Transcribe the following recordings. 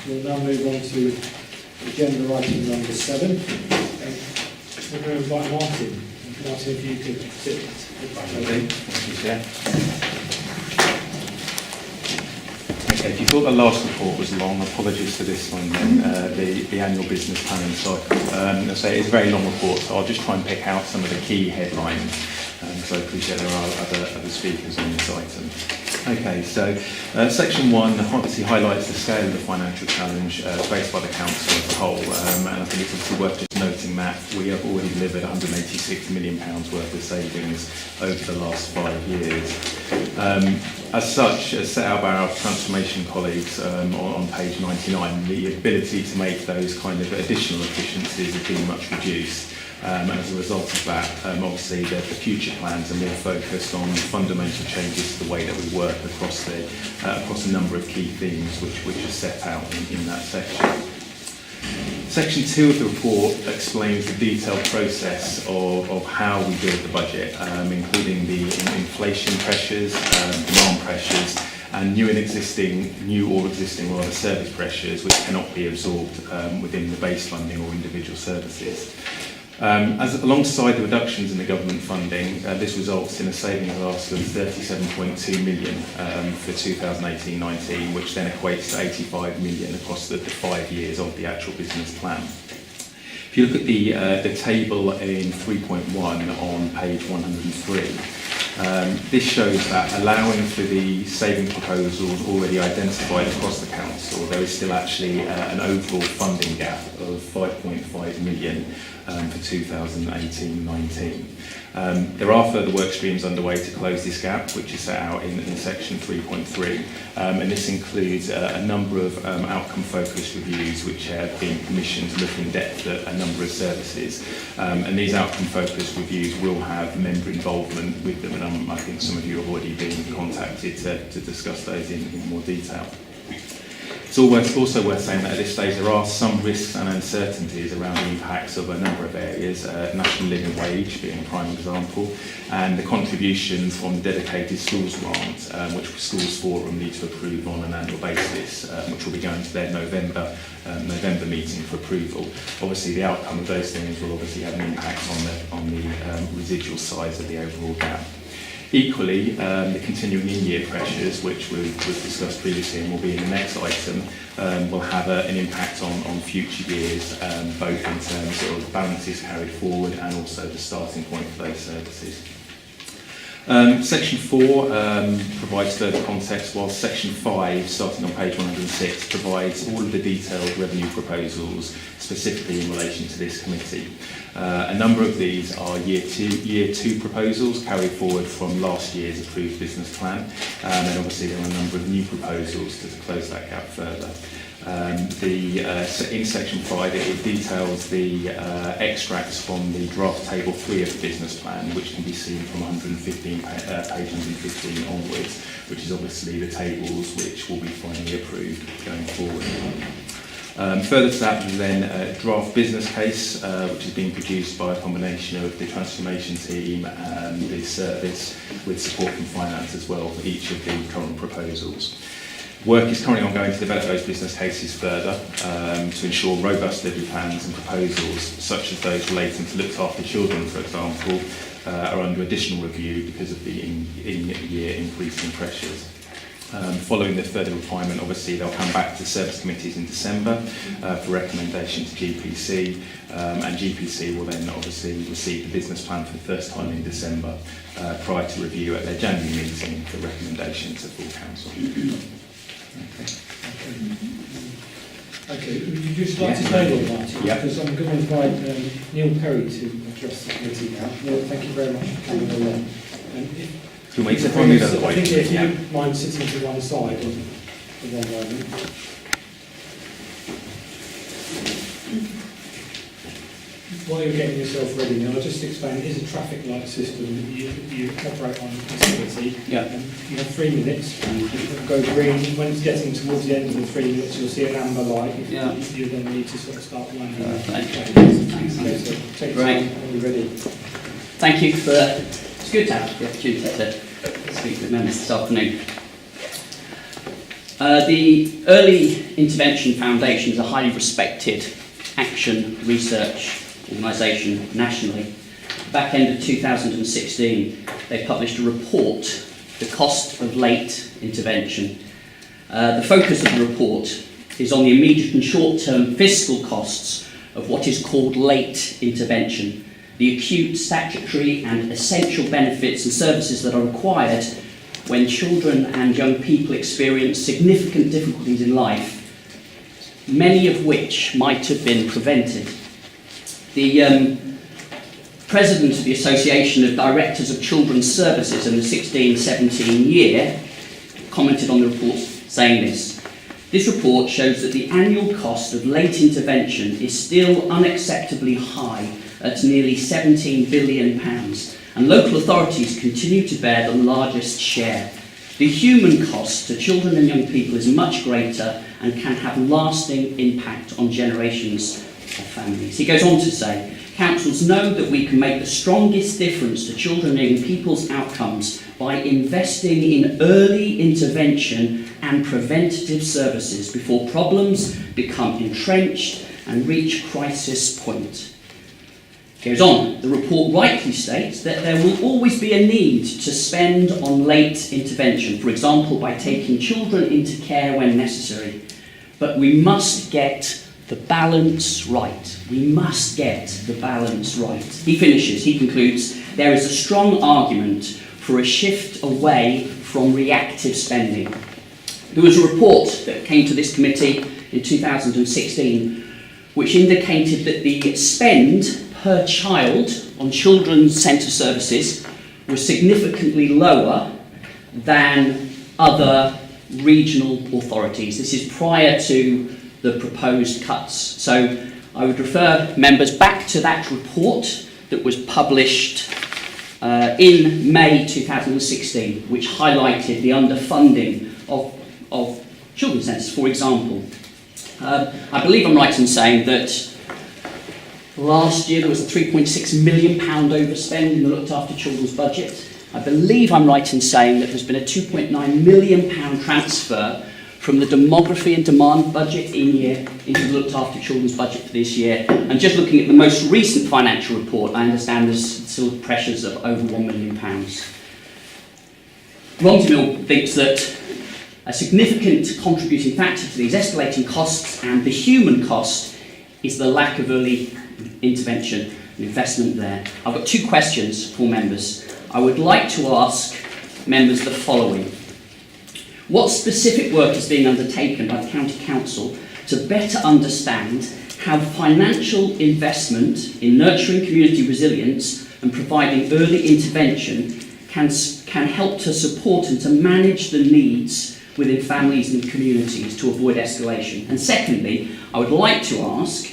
We'll now move on to agenda item number 7. We're going to invite Martin. Martin, if you could sit back over. Thank you, Chair. Okay, if you thought the last report was long, apologies for this one then, the annual business planning cycle. I say it's a very long report, so I'll just try and pick out some of the key headlines, because I appreciate there are other speakers on this item. Okay, so section 1 obviously highlights the scale of the financial challenge faced by the council as a whole, and I think it's obviously worth just noting that we have already delivered £186 million worth of savings over the last 5 years. As such, as set out by our transformation colleagues on page 99, the ability to make those kind of additional efficiencies has been much reduced. And as a result of that, obviously the future plans are more focused on fundamental changes to the way that we work across a number of key themes which are set out in that section. Section 2 of the report explains the detailed process of how we build the budget, including the inflation pressures, demand pressures, and new or existing service pressures which cannot be absorbed within the base funding or individual services. Alongside the reductions in the government funding, this results in a saving ask of 37.2 million for 2018-19, which then equates to 85 million across the 5 years of the actual business plan. If you look at the table in 3.1 on page 103, this shows that allowing for the saving proposals already identified across the council, there is still actually an overall funding gap of 5.5 million for 2018-19. There are further work streams underway to close this gap, which is set out in section 3.3, and this includes a number of outcome-focused reviews which have been commissioned to look in depth at a number of services, and these outcome-focused reviews will have member involvement with them, and I think some of you have already been contacted to discuss those in more detail. It's also worth saying that at this stage there are some risks and uncertainties around the impacts of a number of areas, national living wage being a prime example, and the contribution from the dedicated schools grant, which Schools Forum need to approve on an annual basis, which will be going to their November meeting for approval. Obviously the outcome of those things will obviously have an impact on the residual size of the overall gap. Equally, the continuing in-year pressures, which was discussed previously and will be in the next item, will have an impact on future years, both in terms of balances carried forward and also the starting point for those services. Section 4 provides further context, while Section 5, starting on page 106, provides all of the detailed revenue proposals specifically in relation to this committee. A number of these are year two proposals carried forward from last year's approved business plan, and obviously there are a number of new proposals to close that gap further. In section 5 it details the extracts from the draft table 3 of the business plan, which can be seen from page 115 onwards, which is obviously the tables which will be finally approved going forward. Further to that, there's then a draft business case which is being produced by a combination of the transformation team and the service with support from finance as well for each of the current proposals. Work is currently ongoing to develop those business cases further to ensure robust delivery plans and proposals, such as those relating to looked after children, for example, are under additional review because of the in-year increasing pressures. Following the further refinement, obviously they'll come back to service committees in December for recommendation to GPC, and GPC will then obviously receive the business plan for the first time in December prior to review at their January meeting for recommendation to full council. Okay, would you just like to say what, Martin? Yeah. Because I'm going to invite Neil Perry to address the committee now. Neil, thank you very much for coming along. I think if you wouldn't mind sitting to one side for one moment. While you're getting yourself ready now, I'll just explain it is a traffic light system that you operate on facility. Yeah. You have 3 minutes, you go green. When it's getting towards the end of the 3 minutes, you'll see an amber light. You then need to sort of start winding up. Thanks. Okay, so take time when you're ready. Thank you for, it's good to have the opportunity to speak with members this afternoon. The Early Intervention Foundation is a highly respected action research organisation nationally. Back end of 2016, they published a report, The Cost of Late Intervention. The focus of the report is on the immediate and short-term fiscal costs of what is called late intervention, the acute, statutory and essential benefits and services that are required when children and young people experience significant difficulties in life, many of which might have been prevented. The president of the Association of Directors of Children's Services in the 16-17 year commented on the report saying this: "This report shows that the annual cost of late intervention is still unacceptably high at nearly £17 billion, and local authorities continue to bear the largest share. The human cost to children and young people is much greater and can have lasting impact on generations of families." He goes on to say, "Councils know that we can make the strongest difference to children and young people's outcomes by investing in early intervention and preventative services before problems become entrenched and reach crisis point." Goes on, the report rightly states that there will always be a need to spend on late intervention, for example by taking children into care when necessary. But we must get the balance right. We must get the balance right. He finishes, he concludes, "There is a strong argument for a shift away from reactive spending." There was a report that came to this committee in 2016 which indicated that the spend per child on children's centre services was significantly lower than other regional authorities. This is prior to the proposed cuts. So I would refer members back to that report that was published in May 2016, which highlighted the underfunding of children's centres, for example. I believe I'm right in saying that last year there was a £3.6 million overspend in the looked after children's budget. I believe I'm right in saying that there's been a £2.9 million transfer from the demography and demand budget into the looked after children's budget for this year. And just looking at the most recent financial report, I understand there's still pressures of over £1 million. Romsey thinks that a significant contributing factor to these escalating costs and the human cost is the lack of early intervention and investment there. I've got two questions for members. I would like to ask members the following. What specific work is being undertaken by the County Council to better understand how financial investment in nurturing community resilience and providing early intervention can help to support and to manage the needs within families and communities to avoid escalation? And secondly, I would like to ask,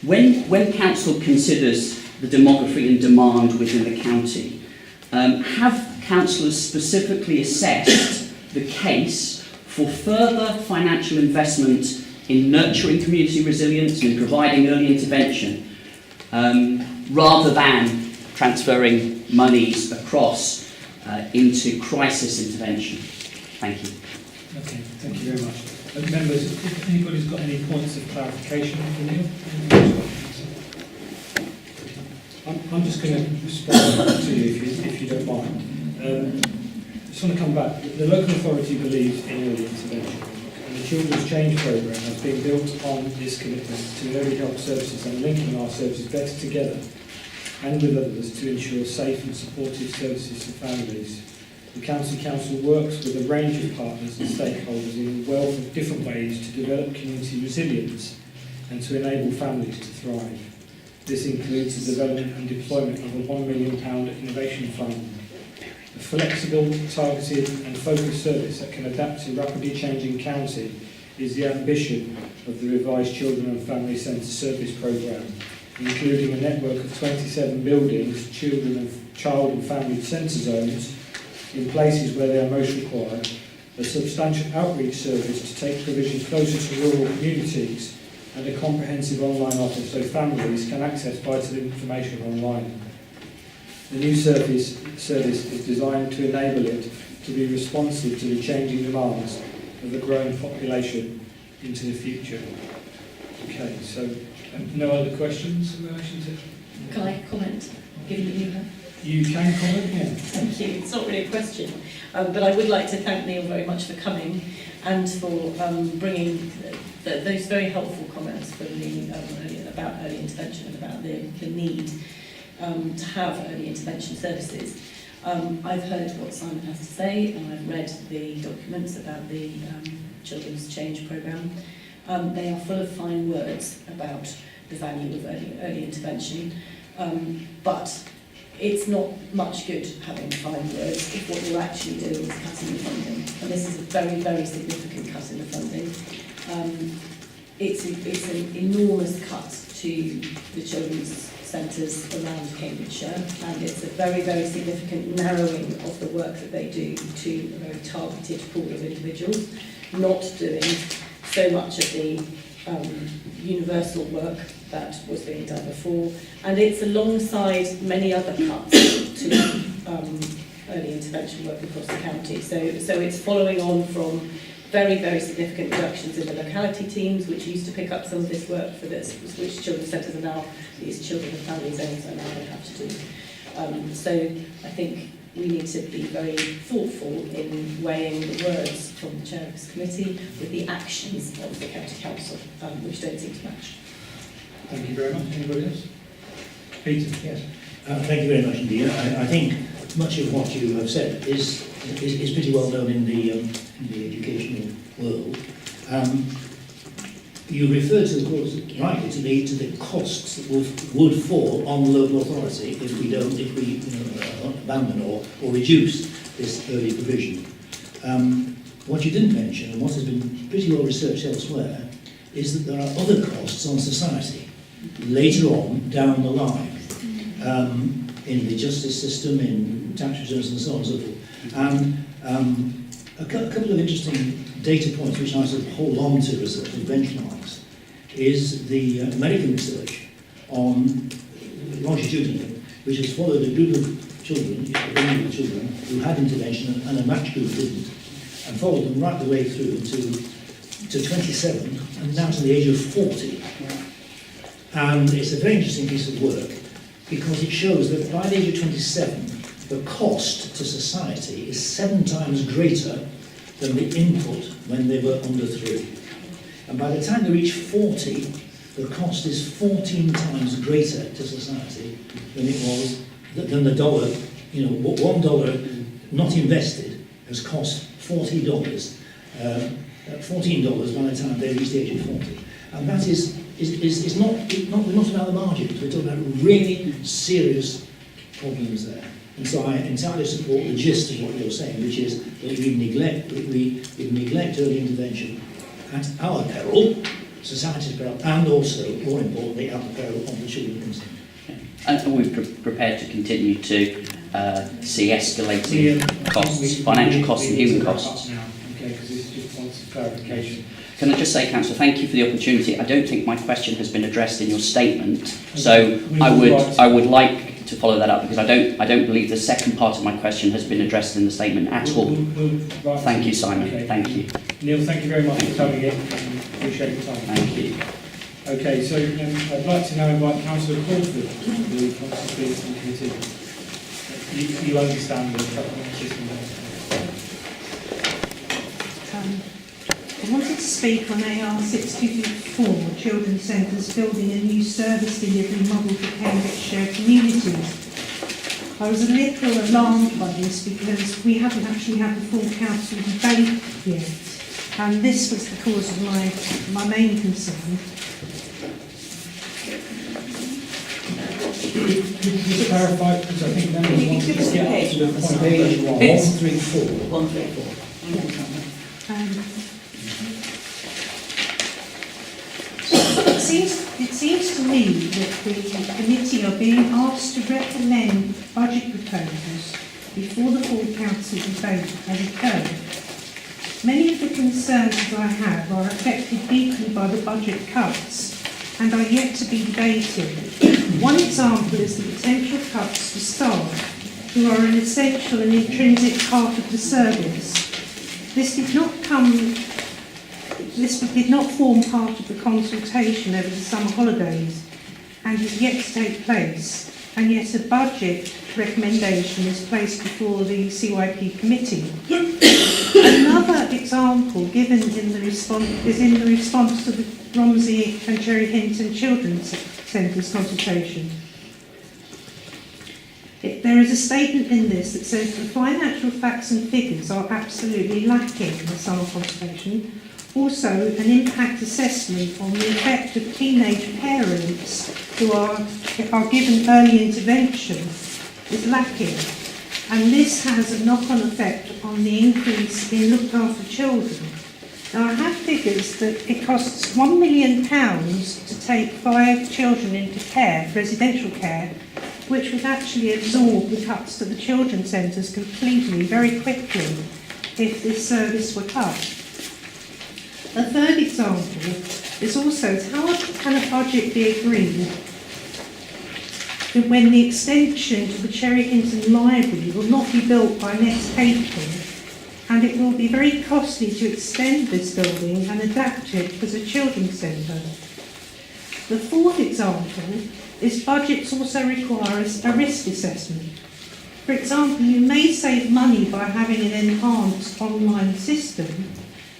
when Council considers the demography and demand within the county, have councillors specifically assessed the case for further financial investment in nurturing community resilience and providing early intervention, rather than transferring monies across into crisis intervention? Thank you. Okay, thank you very much. Members, if anybody's got any points of clarification for Neil? I'm just going to respond to you if you don't mind. I just want to come back. The local authority believes in early intervention, and the Children's Change Programme has been built on this commitment to early help services and linking our services better together and with others to ensure safe and supportive services for families. The Council works with a range of partners and stakeholders in a wealth of different ways to develop community resilience and to enable families to thrive. This includes the development and deployment of a £1 million innovation fund, a flexible, targeted and focused service that can adapt to rapidly changing county is the ambition of the revised Children and Family Centre Service Programme, including a network of 27 buildings, child and family centre zones, in places where they are most required, a substantial outreach service to take provision closer to rural communities, and a comprehensive online office so families can access vital information online. The new service is designed to enable it to be responsive to the changing demands of a growing population into the future. Okay, so no other questions in relation to... Can I comment, given that you have? You can comment, yeah. Thank you. It's not really a question, but I would like to thank Neil very much for coming and for bringing those very helpful comments from the, about early intervention and about the need to have early intervention services. I've heard what Simon has to say, and I've read the documents about the Children's Change Programme. They are full of fine words about the value of early intervention, but it's not much good having fine words if what you're actually doing is cutting the funding. And this is a very, very significant cut in the funding. It's an enormous cut to the children's centres around Cambridgeshire, and it's a very, very significant narrowing of the work that they do to a very targeted pool of individuals, not doing so much of the universal work that was being done before, and it's alongside many other cuts to early intervention work across the county. So it's following on from very, very significant reductions in the locality teams, which used to pick up some of this work for this, which children's centres are now, these children and family zones are now going to have to do. So I think we need to be very thoughtful in weighing the words from the chair of this committee with the actions of the county council, which don't seem to match. Thank you very much. Anybody else? Peter? Yes. Thank you very much indeed. I think much of what you have said is pretty well known in the educational world. You refer to, of course, rightly to the costs that would fall on the local authority if we abandon or reduce this early provision. What you didn't mention, and what has been pretty well researched elsewhere, is that there are other costs on society later on down the line, in the justice system, in tax returns and so on and so forth. And a couple of interesting data points which I sort of hold on to as sort of benchmarks is the American research on longitudinal, which has followed a group of children, vulnerable children, who had intervention and a match group didn't, and followed them right the way through to 27 and now to the age of 40. And it's a very interesting piece of work because it shows that by the age of 27, the cost to society is 7 times greater than the input when they were under 3. And by the time they reach 40, the cost is 14 times greater to society than it was, than the dollar. You know, $1 not invested has cost $40. $14 by the time they reach the age of 40. And that is not we're not about the margins, we're talking about really serious problems there. And so I entirely support the gist of what you're saying, which is that we neglect early intervention at our peril, society's peril, and also, more importantly, at the peril of the children concerned. And we're prepared to continue to see escalating costs, financial costs and human costs. Okay, because this just wants clarification. Can I just say, Councillor, thank you for the opportunity. I don't think my question has been addressed in your statement, so I would like to follow that up because I don't believe the second part of my question has been addressed in the statement at all. Thank you, Simon. Okay. Thank you. Neil, thank you very much for coming in. Appreciate your time. Thank you. Okay, so I'd like to now invite Councillor Crawford, the Council Committee. You understand the system. I wanted to speak on AR 624, Children's Centres building a new service delivery model for Cambridgeshire communities. I was a little alarmed by this because we haven't actually had the full council debate yet, and this was the cause of my main concern. Could you just clarify, because I think members want to get up to the point page 134. 134. It seems to me that the committee are being asked to recommend budget proposals before the full council debate has occurred. Many of the concerns that I have are affected deeply by the budget cuts and are yet to be debated. One example is the potential cuts to staff, who are an essential and intrinsic part of the service. This did not come this did not form part of the consultation over the summer holidays and is yet to take place, and yet a budget recommendation is placed before the CYP committee. Another example given in the response is in the response to the Romsey and Hinton Children's Centres consultation. There is a statement in this that says the financial facts and figures are absolutely lacking in the summer consultation. Also, an impact assessment on the effect of teenage parents who are given early intervention is lacking. And this has a knock-on effect on the increase in looked after children. Now, I have figures that it costs £1 million to take 5 children into care, residential care, which would actually absorb the cuts to the children's centres completely, very quickly, if this service were cut. A third example is also how can a budget be agreed when the extension to the Cherry Hinton Library will not be built by next April, and it will be very costly to extend this building and adapt it as a children's centre. The fourth example is budgets also require a risk assessment. For example, you may save money by having an enhanced online system,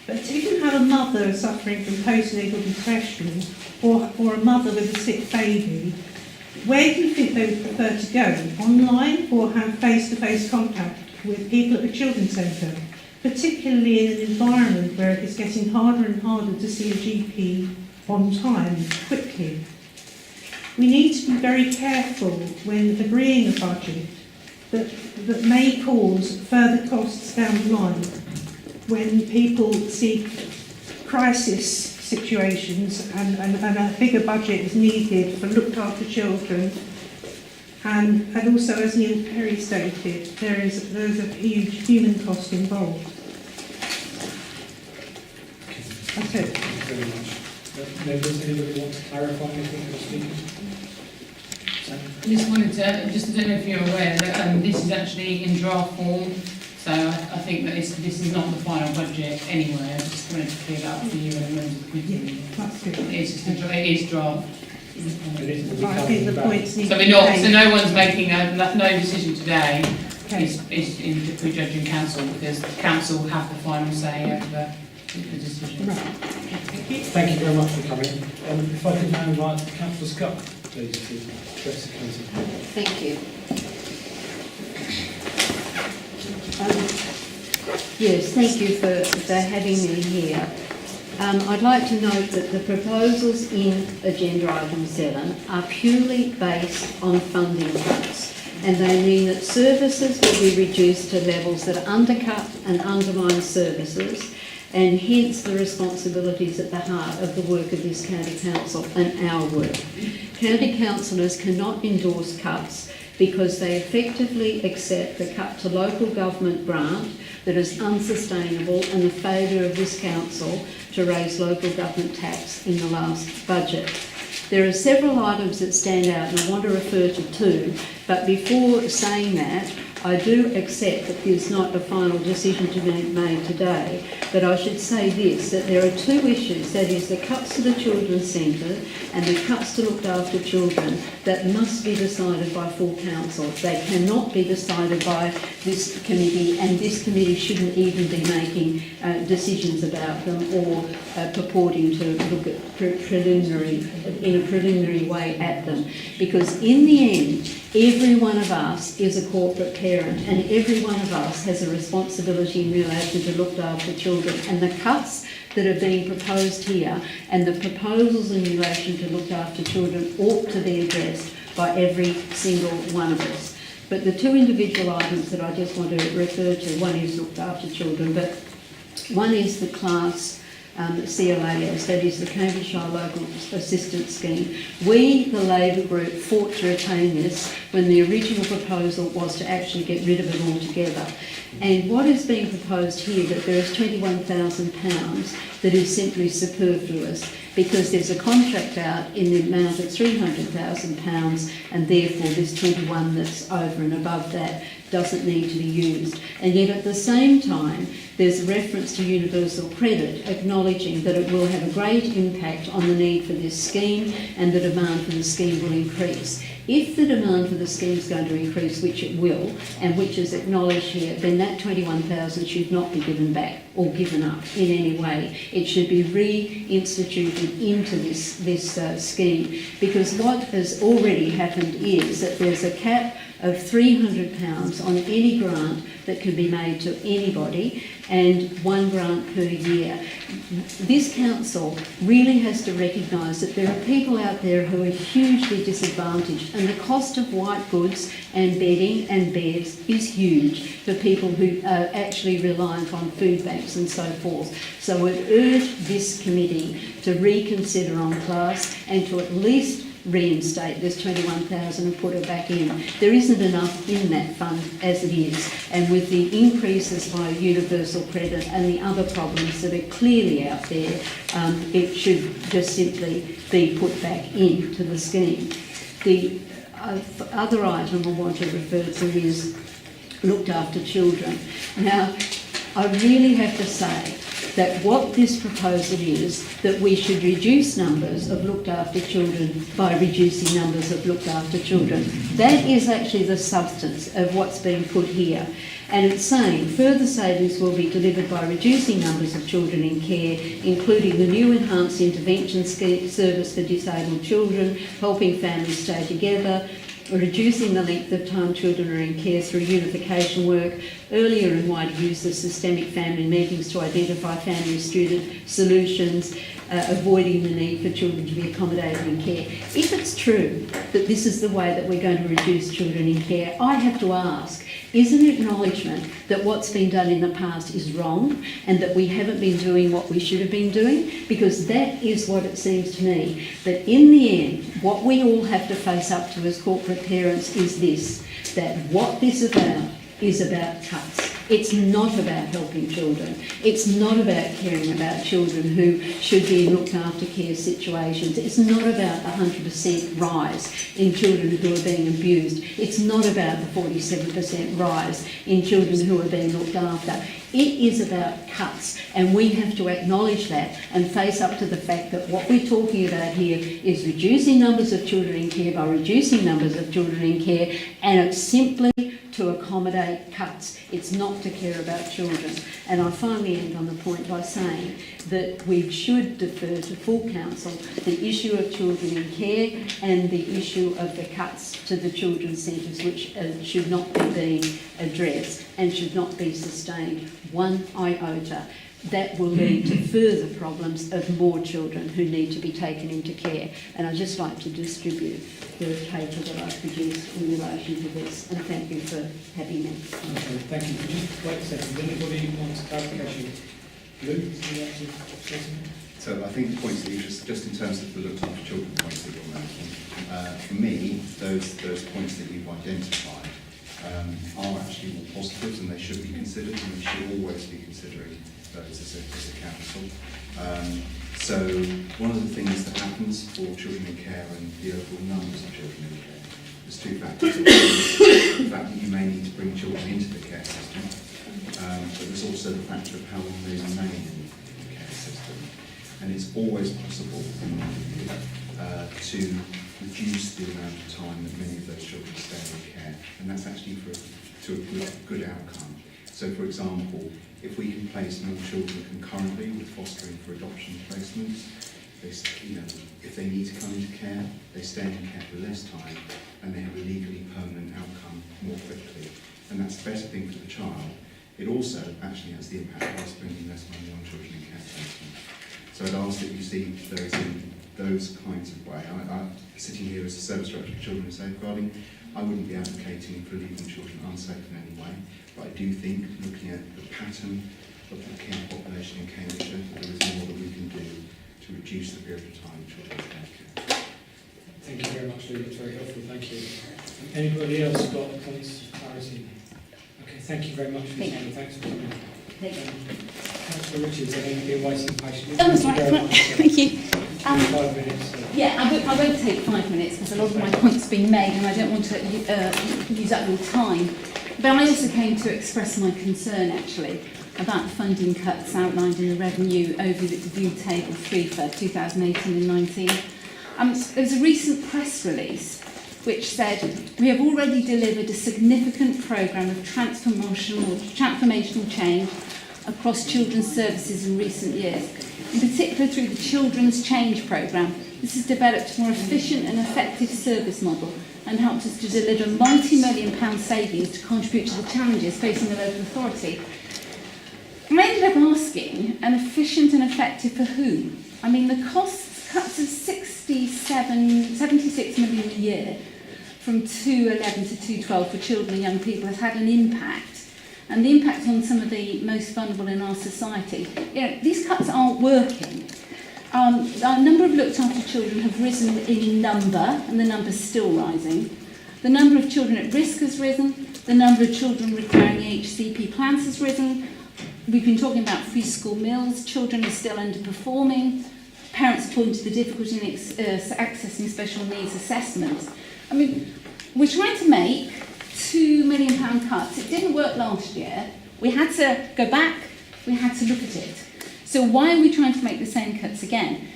but if you have a mother suffering from postnatal depression or a mother with a sick baby, where do you think they would prefer to go? Online or have face-to-face contact with people at the children's centre, particularly in an environment where it is getting harder and harder to see a GP on time, quickly? We need to be very careful when agreeing a budget that may cause further costs down the line when people see crisis situations and a bigger budget is needed for looked after children. And also, as Neil Perry stated, there's a huge human cost involved. That's it. Thank you very much. Members, anybody want to clarify anything for the speakers? I just wanted to, I don't know if you're aware that this is actually in draft form, so I think that this is not the final budget anyway. I just wanted to clear that up for you and members of the committee. Yeah, that's good. It is draft. I think the points need So to be made. so no one's making no decision today. Okay. Is in prejudging council, because council have the final say over the decision. Right. Thank you. Thank you very much for coming. If I could now invite Councillor Scutt, please, to address the council. Thank you. Yes, thank you for having me here. I'd like to note that the proposals in Agenda Item 7 are purely based on funding cuts, and they mean that services will be reduced to levels that undercut and undermine services, and hence the responsibilities at the heart of the work of this County Council and our work. County councillors cannot endorse cuts because they effectively accept the cut to local government grant that is unsustainable and the failure of this council to raise local government tax in the last budget. There are several items that stand out and I want to refer to two, but before saying that, I do accept that there's not a final decision to be made today, but I should say this, that there are two issues, that is the cuts to the children's centre and the cuts to looked after children, that must be decided by full council. They cannot be decided by this committee, and this committee shouldn't even be making decisions about them or purporting to look at in a preliminary way at them, because in the end, every one of us is a corporate parent and every one of us has a responsibility in relation to looked after children, and the cuts that are being proposed here and the proposals in relation to looked after children ought to be addressed by every single one of us. But the two individual items that I just want to refer to, one is looked after children, but one is the class CLAS, that is the Cambridgeshire Local Assistance Scheme. We, the Labor Group, fought to retain this when the original proposal was to actually get rid of it altogether. And what is being proposed here, that there is £21,000 that is simply superfluous, because there's a contract out in the amount of £300,000, and therefore there's 21 that's over and above that. doesn't need to be used. And yet at the same time, there's a reference to universal credit, acknowledging that it will have a great impact on the need for this scheme and the demand for the scheme will increase. If the demand for the scheme is going to increase, which it will, and which is acknowledged here, then that 21,000 should not be given back or given up in any way. It should be reinstituted into this scheme, because what has already happened is that there's a cap of £300 on any grant that can be made to anybody, and one grant per year. This council really has to recognise that there are people out there who are hugely disadvantaged, and the cost of white goods and bedding and beds is huge for people who are actually reliant on food banks and so forth. So I urge this committee to reconsider on class and to at least reinstate this 21,000 and put it back in. There isn't enough in that fund as it is, and with the increases by universal credit and the other problems that are clearly out there, it should just simply be put back into the scheme. The other item I want to refer to is looked after children. Now, I really have to say that what this proposal is, that we should reduce numbers of looked after children by reducing numbers of looked after children. That is actually the substance of what's being put here. And it's saying further savings will be delivered by reducing numbers of children in care, including the new enhanced intervention service for disabled children, helping families stay together, reducing the length of time children are in care through unification work, earlier and wider use of systemic family meetings to identify family student solutions, avoiding the need for children to be accommodated in care. If it's true that this is the way that we're going to reduce children in care, I have to ask, is an acknowledgement that what's been done in the past is wrong and that we haven't been doing what we should have been doing? Because that is what it seems to me, that in the end, what we all have to face up to as corporate parents is this, that what this is about cuts. It's not about helping children. It's not about caring about children who should be in looked after care situations. It's not about the 100% rise in children who are being abused. It's not about the 47% rise in children who are being looked after. It is about cuts, and we have to acknowledge that and face up to the fact that what we're talking about here is reducing numbers of children in care by reducing numbers of children in care, and it's simply to accommodate cuts. It's not to care about children. And I finally end on the point by saying that we should defer to full council the issue of children in care and the issue of the cuts to the children's centres, which should not be being addressed and should not be sustained one iota. That will lead to further problems of more children who need to be taken into care. And I'd just like to distribute the paper that I produced in relation to this, and thank you for having me. Okay, thank you. Just wait a second. Anybody wants clarification? Luke, would you like to say something? So I think the points that you just in terms of the looked after children points that you're making, for me, those points that you've identified are actually more positives, and they should be considered, and we should always be considering those as a council. So one of the things that happens for children in care and the overall numbers of children in care, there's two factors. The fact that you may need to bring children into the care system, but there's also the factor of how long they remain in the care system. And it's always possible to reduce the amount of time that many of those children stay in care, and that's actually to a good outcome. So, for example, if we can place more children concurrently with fostering for adoption placements, if they need to come into care, they stay in care for less time and they have a legally permanent outcome more quickly. And that's the better thing for the child. It also actually has the impact of us spending less money on children in care placement. So I'd ask that you see those in those kinds of way. Sitting here as a service director for children and safeguarding, I wouldn't be advocating for leaving children unsafe in any way, but I do think, looking at the pattern of the care population in Cambridgeshire, that there is more that we can do to reduce the period of time children stay in care. Thank you very much, Luke. It's very helpful. Thank you. Anybody else got points of clarity? Okay, thank you very much for your time. Thanks for coming. Councillor Richards, I think you're waiting patiently. That's right. Thank you. 5 minutes. Yeah, I won't take 5 minutes because a lot of my points have been made and I don't want to use up your time. But I also came to express my concern, actually, about the funding cuts outlined in the revenue overview table 3 for 2018 and 19. There was a recent press release which said, we have already delivered a significant programme of transformational change across children's services in recent years. In particular, through the Children's Change Programme, this has developed a more efficient and effective service model and helped us to deliver multi-million-pound savings to contribute to the challenges facing the local authority. I ended up asking, an efficient and effective for who? I mean, the cuts of 76 million a year from 211 to 212 for children and young people has had an impact, and the impact on some of the most vulnerable in our society. You know, these cuts aren't working. Our number of looked after children have risen in number, and the number's still rising. The number of children at risk has risen. The number of children requiring HCP plans has risen. We've been talking about free school meals. Children are still underperforming. Parents point to the difficulty in accessing special needs assessments. I mean, we're trying to make £2 million cuts. It didn't work last year. We had to go back. We had to look at it. So why are we trying to make the same cuts again?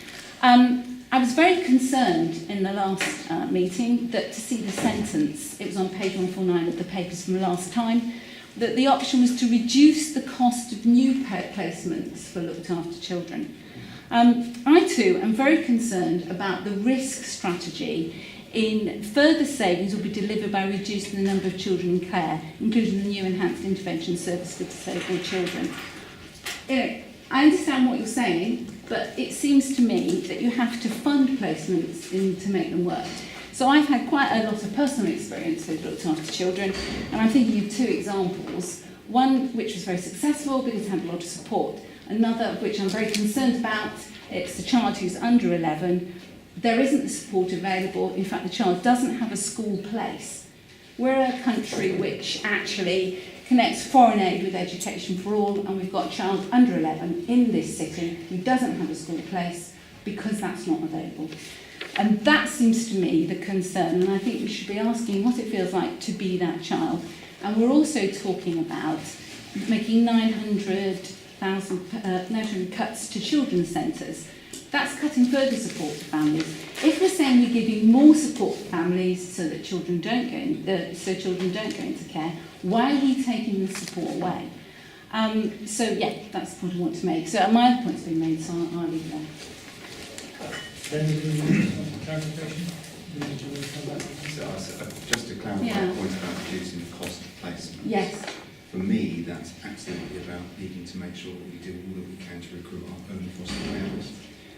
I was very concerned in the last meeting that to see the sentence, it was on page 149 of the papers from last time, that the option was to reduce the cost of new placements for looked after children. I too am very concerned about the risk strategy in further savings will be delivered by reducing the number of children in care, including the new enhanced intervention service for disabled children. I understand what you're saying, but it seems to me that you have to fund placements to make them work. So I've had quite a lot of personal experience with looked after children, and I'm thinking of 2 examples. One which was very successful because it had a lot of support. Another which I'm very concerned about, it's the child who's under 11. There isn't the support available. In fact, the child doesn't have a school place. We're a country which actually connects foreign aid with education for all, and we've got a child under 11 in this city who doesn't have a school place because that's not available. And that seems to me the concern, and I think we should be asking what it feels like to be that child. And we're also talking about making 900,000 cuts to children's centres. That's cutting further support to families. If we're saying we're giving more support to families so that children don't go into care, why are we taking the support away? So yeah, that's the point I want to make. So my other point's been made, so I'll leave it there. Then clarification? So, just to clarify the point about reducing the cost of placement. Yes. For me, that's absolutely about needing to make sure that we do all that we can to recruit our own foster carers.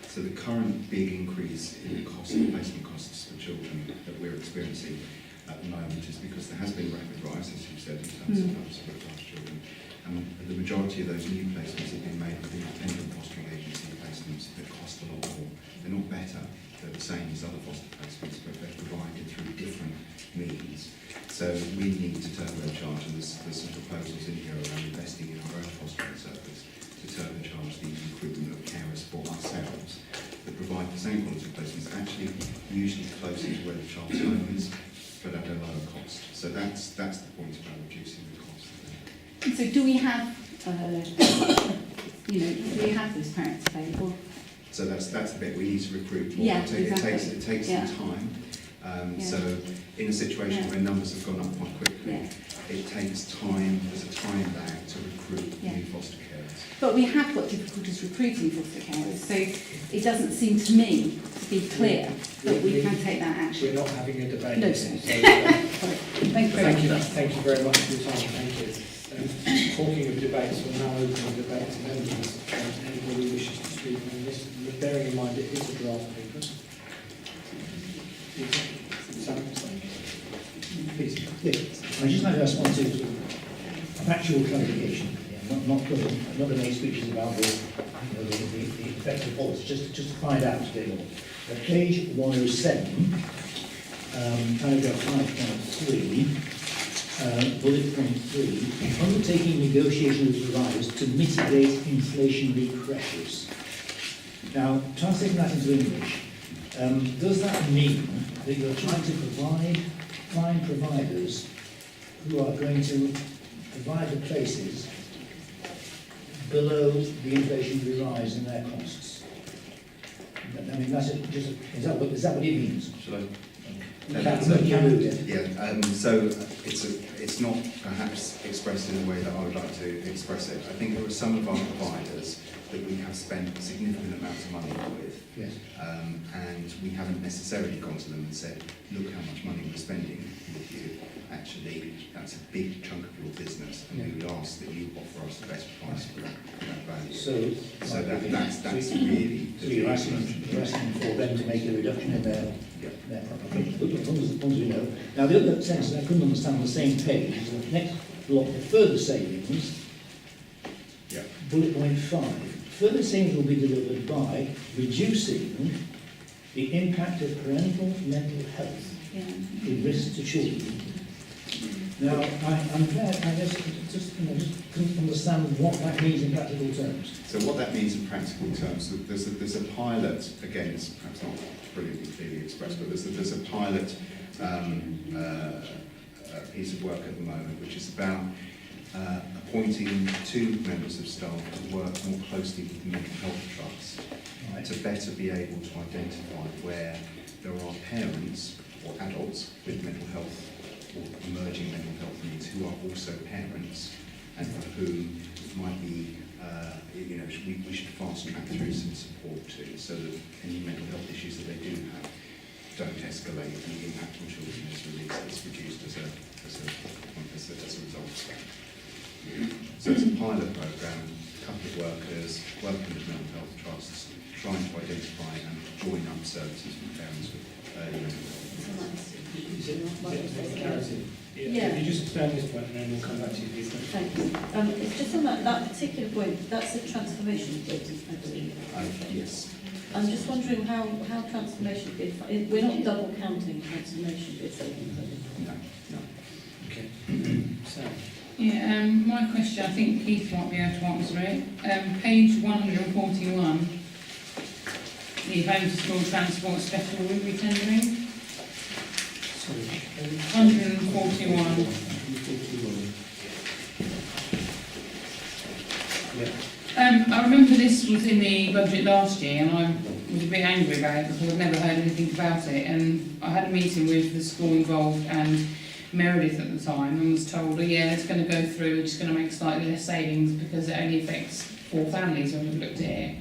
So the current big increase in the cost of placement costs for children that we're experiencing at the moment is because there has been a rapid rise, as you said, in terms of numbers of looked after children. And the majority of those new placements have been made with independent fostering agency placements that cost a lot more. They're not better, they're the same as other foster placements, but they're provided through different means. So we need to turbocharge, and there's some proposals in here around investing in our own fostering service to turbocharge the recruitment of carers for ourselves that provide the same quality of placements, actually usually closer to where the child's home is, but at a lower cost. So that's the point about reducing the cost. So do we have, do we have those parents available? So that's the bit we need to recruit more. Yeah, It takes some time. So in a situation where numbers have gone up quite quickly, it takes time, there's a time lag to recruit new foster carers. But we have got difficulties recruiting foster carers, so it doesn't seem to me to be clear that we can take that action. We're not having a debate. No, So, thank you very much for your time. Thank you. Talking of debates, we'll now open the debate to members. Anybody wishes to speak on this, bearing in mind it is a draft paper. Please. Yes, I just like to ask one factual clarification. Not going to make speeches about the effect of policy, just to find out a bit more. At page 107, paragraph 5.3, bullet point 3, undertaking negotiations with providers to mitigate inflationary pressures. Now, translating that into English, does that mean that you're trying to find providers who are going to provide the places below the inflationary rise in their costs. I mean, is that what it means? Shall I? So, It's not perhaps expressed in the way that I would like to express it. I think there are some of our providers that we have spent significant amounts of money with, yes. and we haven't necessarily gone to them and said, look how much money we're spending with you. Actually, that's a big chunk of your business, and we would ask that you offer us the best price for that value. So that's really... So you're asking for them to make a reduction in their profit. But as long as we know. Now, the other sense that I couldn't understand on the same page is the next block of further savings, bullet point 5. Further savings will be delivered by reducing the impact of parental mental health in risk to children. Now, I'm glad I just couldn't understand what that means in practical terms. So what that means in practical terms, there's a pilot, again, it's perhaps not brilliantly clearly expressed, but there's a pilot piece of work at the moment, which is about appointing 2 members of staff to work more closely with the mental health trust to better be able to identify where there are parents or adults with mental health or emerging mental health needs who are also parents, and for whom it might be, we should fast track through some support too, so that any mental health issues that they do have don't escalate, and the impact on children is reduced as a result of that. So it's a pilot programme, a couple of workers working with mental health trusts, trying to identify and join up services for parents with early mental health. Yeah. Can you just expand this point and then we'll come back to you, please? Thanks. It's just on that particular point, that's a transformation bid, I believe. Yes. I'm just wondering how transformation bid, we're not double counting transformation bids. No. Okay. So, Yeah, my question, I think Keith might be able to answer it. Page 141, the home to school transport special route retendering. 141. I remember this was in the budget last year, and I was a bit angry about it because I'd never heard anything about it. And I had a meeting with the school involved and Meredith at the time, and was told, yeah, it's going to go through, we're just going to make slightly less savings because it only affects 4 families when we looked at it.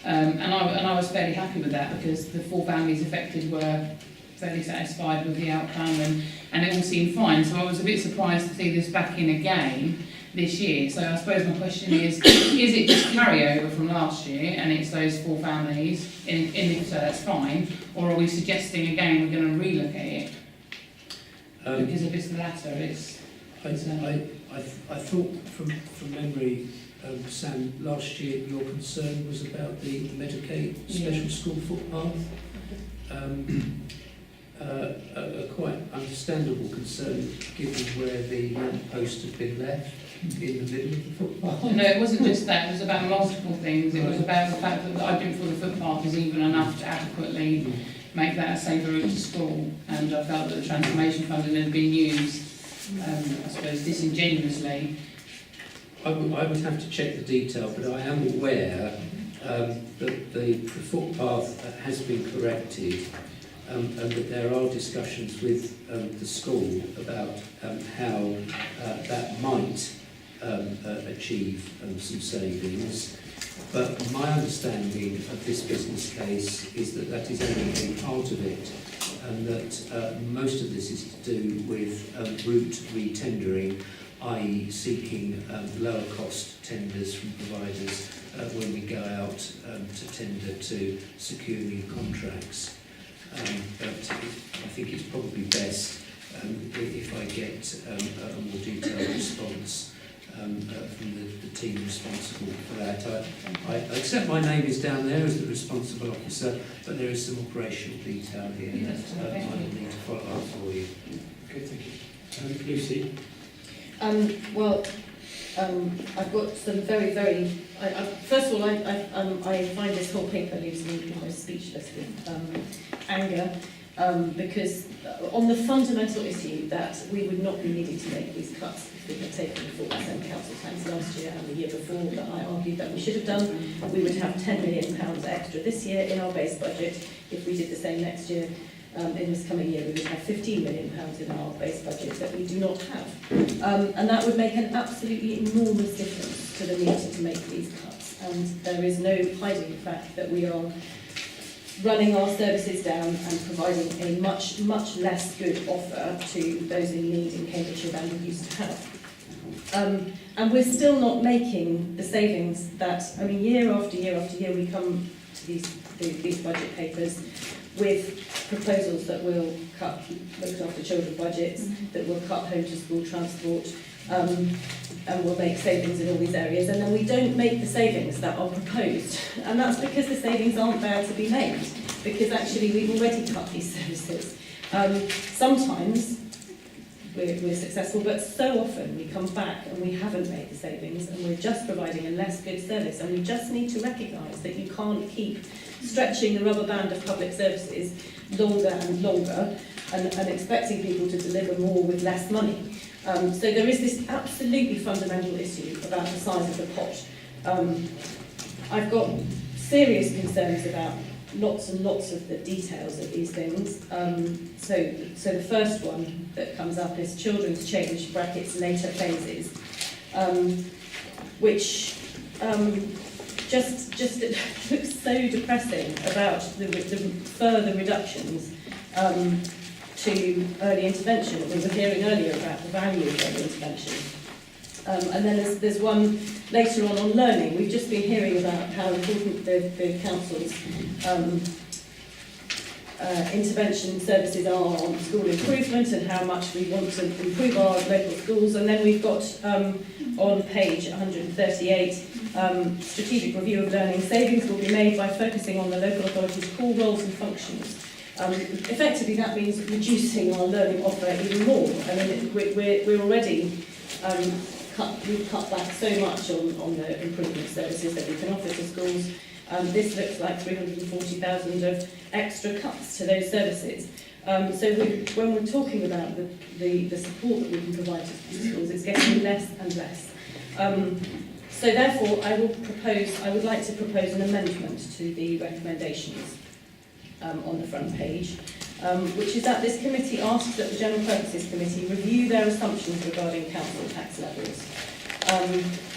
And I was fairly happy with that because the 4 families affected were fairly satisfied with the outcome, and it all seemed fine. So I was a bit surprised to see this back in again this year. So I suppose my question is it just carryover from last year and it's those 4 families, and if so, that's fine, or are we suggesting again we're going to relook at it? Because if it's the latter, it's... I thought from memory, Sam, last year your concern was about the Medicaid special school footpath. A quite understandable concern given where the lamppost had been left in the middle of the footpath. No, it wasn't just that, it was about multiple things. It was about the fact that I didn't feel the footpath was even enough to adequately make that a safer route to school, and I felt that the transformation funding had been used, I suppose, disingenuously. I would have to check the detail, but I am aware that the footpath has been corrected, and that there are discussions with the school about how that might achieve some savings. But my understanding of this business case is that that is only a part of it, and that most of this is to do with route re-tendering, i.e. seeking lower cost tenders from providers when we go out to tender to secure new contracts. But I think it's probably best if I get a more detailed response from the team responsible for that. I accept my name is down there as the responsible officer, but there is some operational detail here that I will need to follow up for you. okay, thank you. Lucy? I've got some very, very... first of all, I find this whole paper leaves me almost speechless with anger, because on the fundamental issue that we would not be needing to make these cuts if we had taken the 4% council tax last year and the year before, that I argued that we should have done, we would have £10 million extra this year in our base budget. If we did the same next year, in this coming year, we would have £15 million in our base budget that we do not have. And that would make an absolutely enormous difference to the need to make these cuts. And there is no hiding the fact that we are running our services down and providing a much less good offer to those in need in Cambridgeshire than we used to have. And we're still not making the savings that, I mean, year after year after year, we come to these budget papers with proposals that will cut looked after children budgets, that will cut home to school transport, and will make savings in all these areas, and then we don't make the savings that are proposed. And that's because the savings aren't there to be made, because actually we've already cut these services. Sometimes we're successful, but so often we come back and we haven't made the savings, and we're just providing a less good service, and we just need to recognise that you can't keep stretching the rubber band of public services longer and longer and expecting people to deliver more with less money. So there is this absolutely fundamental issue about the size of the pot. I've got serious concerns about lots and lots of the details of these things. So the first one that comes up is children's change brackets later phases, which just it looks so depressing about the further reductions to early intervention. We were hearing earlier about the value of early intervention. And then there's one later on learning. We've just been hearing about how important the council's intervention services are on school improvement and how much we want to improve our local schools. And then we've got on page 138, strategic review of learning savings will be made by focusing on the local authority's core roles and functions. Effectively, that means reducing our learning offer even more. I mean, we're already we've cut back so much on the improvement services that we can offer to schools. This looks like 340,000 of extra cuts to those services. So when we're talking about the support that we can provide to schools, it's getting less and less. So therefore, I would like to propose an amendment to the recommendations on the front page, which is that this committee asks that the General Purposes Committee review their assumptions regarding council tax levels,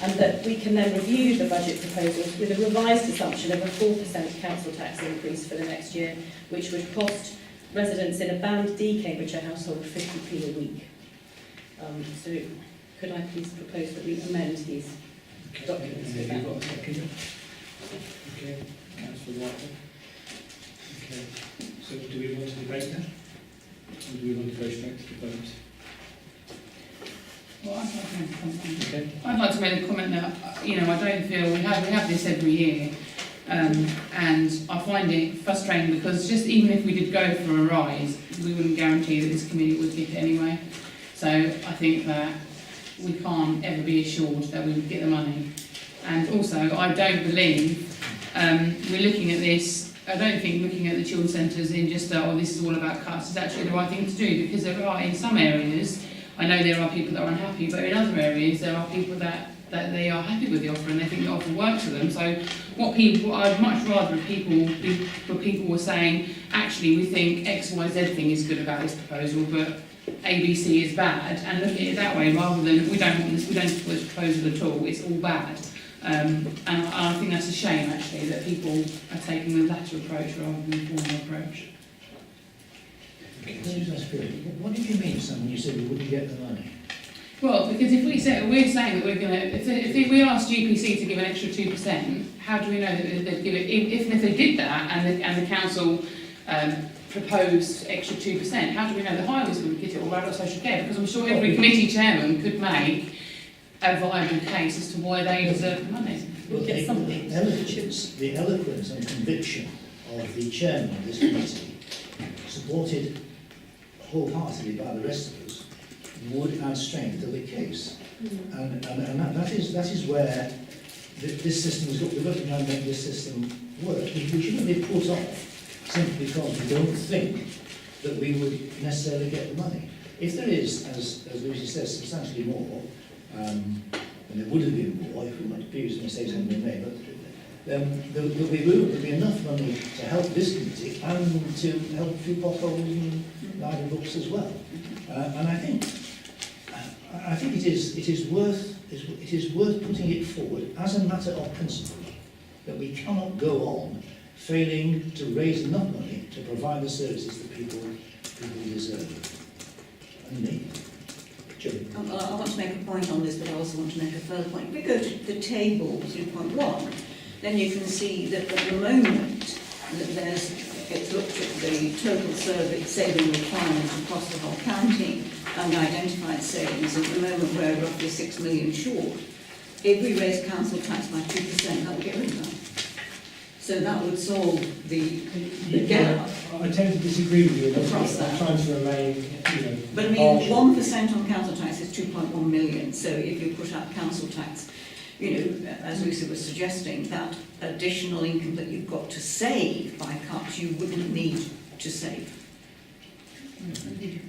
and that we can then review the budget proposals with a revised assumption of a 4% council tax increase for the next year, which would cost residents in a Band D Cambridgeshire household 50p a week. So could I please propose that we amend these documents with that? Okay, Councillor White. Okay, so do we want to debate that? Or do we want to go straight to the vote? Well, I'd like to make a comment. Okay. I'd like to make a comment that, you know, I don't feel we have this every year, and I find it frustrating because just even if we did go for a rise, we wouldn't guarantee that this committee would get it anyway. So I think that we can't ever be assured that we would get the money. And also, I don't believe we're looking at this. I don't think looking at the children's centres in just, this is all about cuts is actually the right thing to do, because there are, in some areas, I know there are people that are unhappy, but in other areas there are people that they are happy with the offer and they think the offer works for them. So I'd much rather people were saying, actually we think X, Y, Z thing is good about this proposal, but ABC is bad, and look at it that way, rather than we don't want this, we don't support this proposal at all, it's all bad. And I think that's a shame, actually, that people are taking the latter approach rather than the former approach. What did you mean, Sam, when you said we wouldn't get the money? Well, because if we're saying that we're going to, if we ask GPC to give an extra 2%, how do we know that they'd give it? If they did that and the council proposed extra 2%, how do we know the highways wouldn't get it, or adult social care? Because I'm sure every committee chairman could make a viable case as to why they deserve the money. Well, the eloquence and conviction of the chairman of this committee, supported wholeheartedly by the rest of us, would add strength to the case. And that is where this system has got. We've got to now make this system work. We shouldn't be put off simply because we don't think that we would necessarily get the money. If there is, as Lucy says, substantially more, and there would have been more if previous mistakes hadn't been made, but there'll be enough money to help this committee and to help a few potholes and library books as well. And I think it is worth putting it forward as a matter of principle that we cannot go on failing to raise enough money to provide the services that people deserve and need. I want to make a point on this, but I also want to make a further point. If we go to the table 3.1, then you can see that at the moment that it's looked at the total saving requirement across the whole county and identified savings. At the moment we're roughly 6 million short. If we raise council tax by 2%, that would get rid of that. So that would solve the gap. I tend to disagree with you. Across that. I'm trying to remain, But I mean, 1% on council tax is 2.1 million. So if you put out council tax, as Lucy was suggesting, that additional income that you've got to save by cuts, you wouldn't need to save.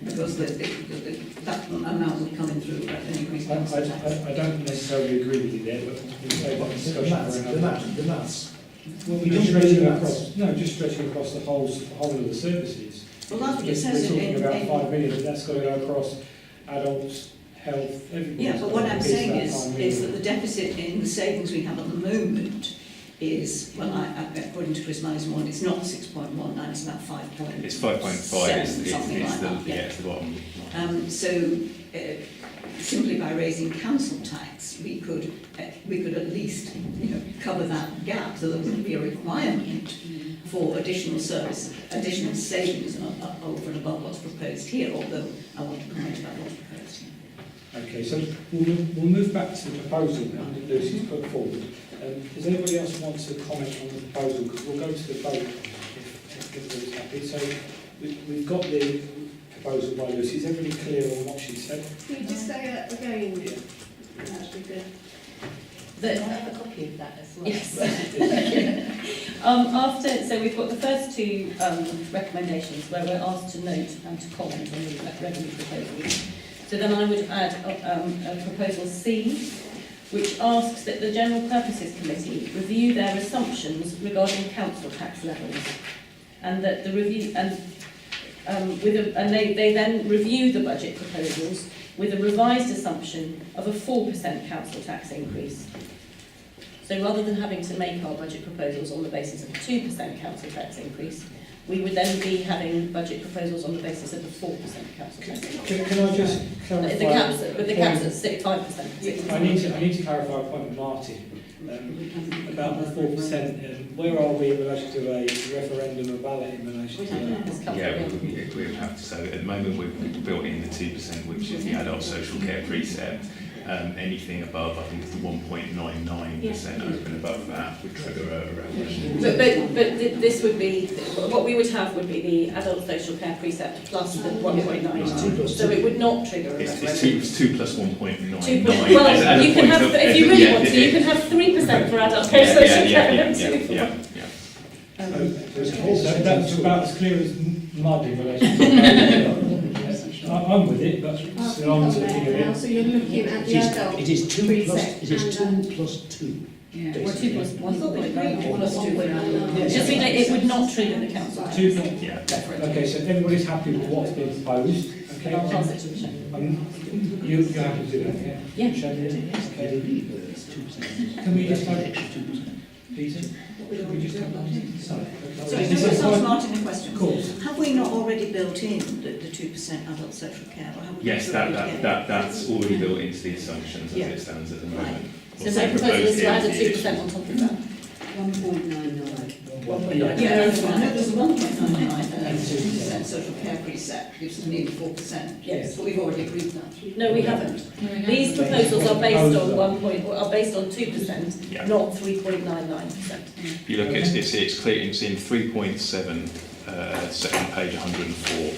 Because that amount would come in through an increased council tax. I don't necessarily agree with you there, but we'll save that discussion for another. The maths. Well, just stretching across the whole of the services. Well, that's what it says We're talking in about 5 million, but that's got to go across adults, health, everybody. Yeah, but what I'm saying is that the deficit in the savings we have at the moment is, well, according to Chris Mason, it's not 6.19, it's about 5.7. It's 5.5, something like that. Yeah, it's the bottom. So simply by raising council tax, we could at least cover that gap, so there wouldn't be a requirement for additional savings over and above what's proposed here. Although I want to comment about what's proposed here. Okay, so we'll move back to the proposal now that Lucy's put forward. Does anybody else want to comment on the proposal? Because we'll go to the vote if everybody's happy. So we've got the proposal by Lucy. Is everybody clear on what she said? Can you just say that again? Yeah. That'd be good. I have a copy of that as well. Yes. So we've got the first two recommendations where we're asked to note and to comment on the revenue proposals. So then I would add a proposal C, which asks that the General Purposes Committee review their assumptions regarding council tax levels, and that the review they then review the budget proposals with a revised assumption of a 4% council tax increase. So rather than having to make our budget proposals on the basis of a 2% council tax increase, we would then be having budget proposals on the basis of a 4% council tax increase. Can I just clarify? The caps at 5%. I need to clarify a point with Martin about the 4%. Where are we in relation to a referendum or ballot in relation to that? Yeah, we would have to. So at the moment we've built in the 2%, which is the adult social care precept. Anything above, I think it's the 1.99% over and above that would trigger a referendum. But this would be, what we would have would be the adult social care precept plus the 1.99. So it would not trigger a referendum. It's 2 plus 1.99. Well, you can have, if you really want to, you can have 3% for adult social care. So that's about as clear as mud in relation to I'm with it, but still I'm looking at it. So you're looking at the adult It is 2 precept plus, it is 2 and, plus 2. Yeah. Or 2 plus 1.9 plus 2. Yes. Just mean it would not trigger the council. 2. Yeah. Okay, so everybody's happy with what's been proposed. Okay, I'll pass it to the chair. you're happy to do that, yeah? Yeah. Okay. Can we just have extra 2%? Peter? Can we just have that? Sorry. Sorry, can I just ask Martin a question? Of course. Have we not already built in the 2% adult social care? Or have we Yes, that's already built into the assumptions as Yeah. it stands at the moment. So my proposal is to add a 2% on top of that. 1.99. 1.9. Yeah, there's a 1.99% social care precept, gives us nearly 4%. Yes. But we've already agreed that. No, we haven't. These proposals are based on 2%, Yeah. not 3.99%. If you look at it, it's clear, it's in 3.7, second page 104.